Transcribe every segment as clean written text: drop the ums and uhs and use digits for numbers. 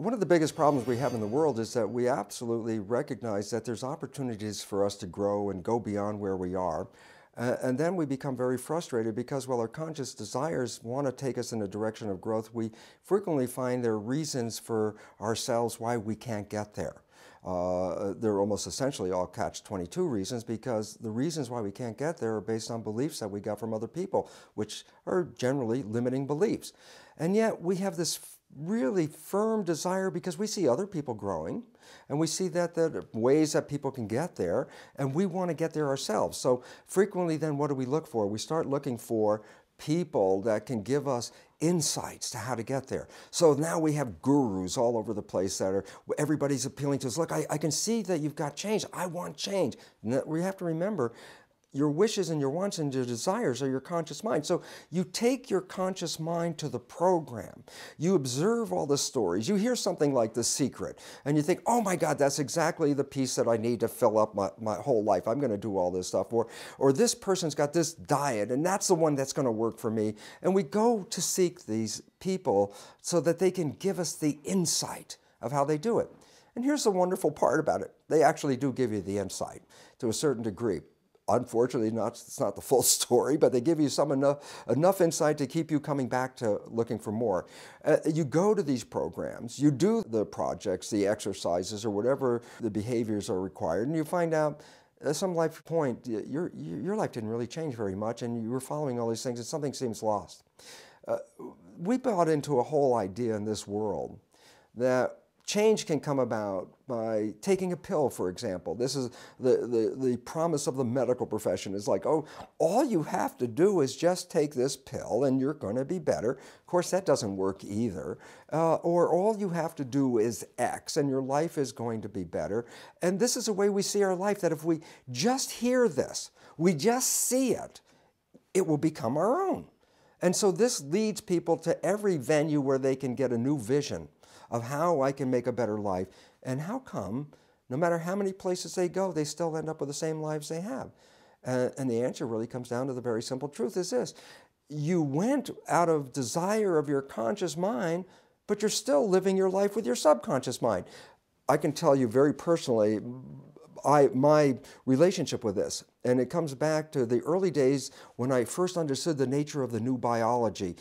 One of the biggest problems we have in the world is that we absolutely recognize that there's opportunities for us to grow and go beyond where we are. And then we become very frustrated because while our conscious desires want to take us in a direction of growth, we frequently find there are reasons for ourselves why we can't get there. They're almost essentially all catch-22 reasons, because the reasons why we can't get there are based on beliefs that we got from other people, which are generally limiting beliefs. And yet we have this really firm desire because we see other people growing and we see that there are ways that people can get there, and we want to get there ourselves. So frequently then what do we look for? We start looking for people that can give us insights to how to get there. So now we have gurus all over the place that are, everybody's appealing to us. Look, I can see that you've got change. I want change. And we have to remember, your wishes and your wants and your desires are your conscious mind. So you take your conscious mind to the program. You observe all the stories. You hear something like The Secret, and you think, oh my God, that's exactly the piece that I need to fill up my whole life. I'm going to do all this stuff. Or this person's got this diet, and that's the one that's going to work for me. And we go to seek these people so that they can give us the insight of how they do it. And here's the wonderful part about it. They actually do give you the insight to a certain degree. Unfortunately, it's not the full story, but they give you enough insight to keep you coming back to looking for more. You go to these programs, you do the projects, the exercises, or whatever the behaviors are required, and you find out at some life point, your life didn't really change very much, and you were following all these things, and something seems lost. We bought into a whole idea in this world that change can come about by taking a pill, for example. This is the promise of the medical profession. Is like, oh, all you have to do is just take this pill and you're going to be better. Of course, that doesn't work either. Or all you have to do is X and your life is going to be better. And this is the way we see our life, that if we just hear this, we just see it, it will become our own. And so this leads people to every venue where they can get a new vision of how I can make a better life. And how come, no matter how many places they go, they still end up with the same lives they have? And the answer really comes down to the very simple truth is this. You went out of desire of your conscious mind, but you're still living your life with your subconscious mind. I can tell you very personally, my relationship with this, and it comes back to the early days when I first understood the nature of the new biology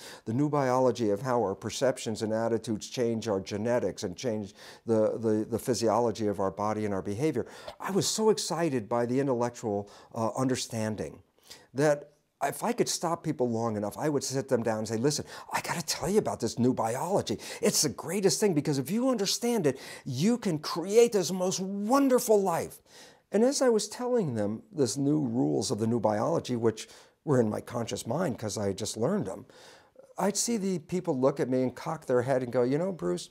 of how our perceptions and attitudes change our genetics and change the physiology of our body and our behavior. I was so excited by the intellectual understanding that if I could stop people long enough, I would sit them down and say, listen, I got to tell you about this new biology. It's the greatest thing, because if you understand it, you can create this most wonderful life. And as I was telling them this new rules of the new biology, which were in my conscious mind because I had just learned them, I'd see the people look at me and cock their head and go, you know, Bruce,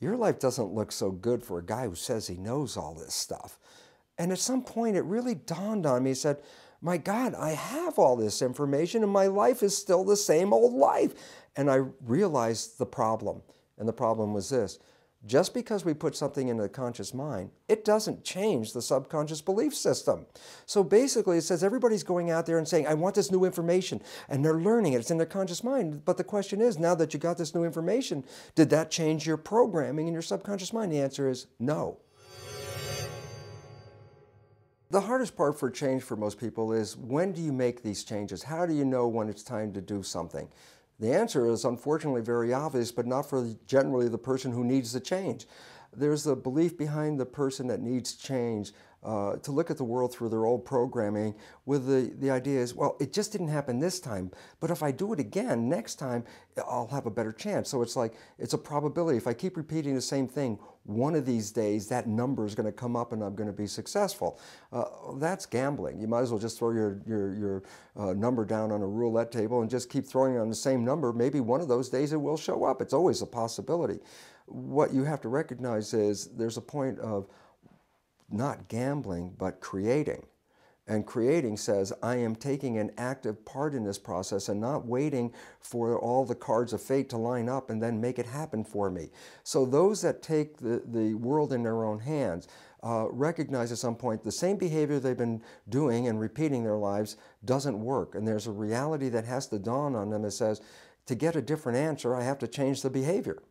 your life doesn't look so good for a guy who says he knows all this stuff. And at some point, it really dawned on me, he said, my God, I have all this information and my life is still the same old life. And I realized the problem. And the problem was this. Just because we put something into the conscious mind, it doesn't change the subconscious belief system. So basically it says everybody's going out there and saying, I want this new information, and they're learning it. It's in their conscious mind. But the question is, now that you got this new information, did that change your programming in your subconscious mind? The answer is no. The hardest part for change for most people is, when do you make these changes? How do you know when it's time to do something? The answer is unfortunately very obvious, but not for generally the person who needs the change. There's a belief behind the person that needs change to look at the world through their old programming with the idea is, well, it just didn't happen this time, but if I do it again next time, I'll have a better chance. So it's like, it's a probability. If I keep repeating the same thing, one of these days that number is going to come up and I'm going to be successful. That's gambling. You might as well just throw your number down on a roulette table and just keep throwing on the same number. Maybe one of those days it will show up. It's always a possibility. What you have to recognize is there's a point of not gambling, but creating. And creating says, I am taking an active part in this process and not waiting for all the cards of fate to line up and then make it happen for me. So those that take the world in their own hands recognize at some point the same behavior they've been doing and repeating their lives doesn't work. And there's a reality that has to dawn on them that says, to get a different answer, I have to change the behavior.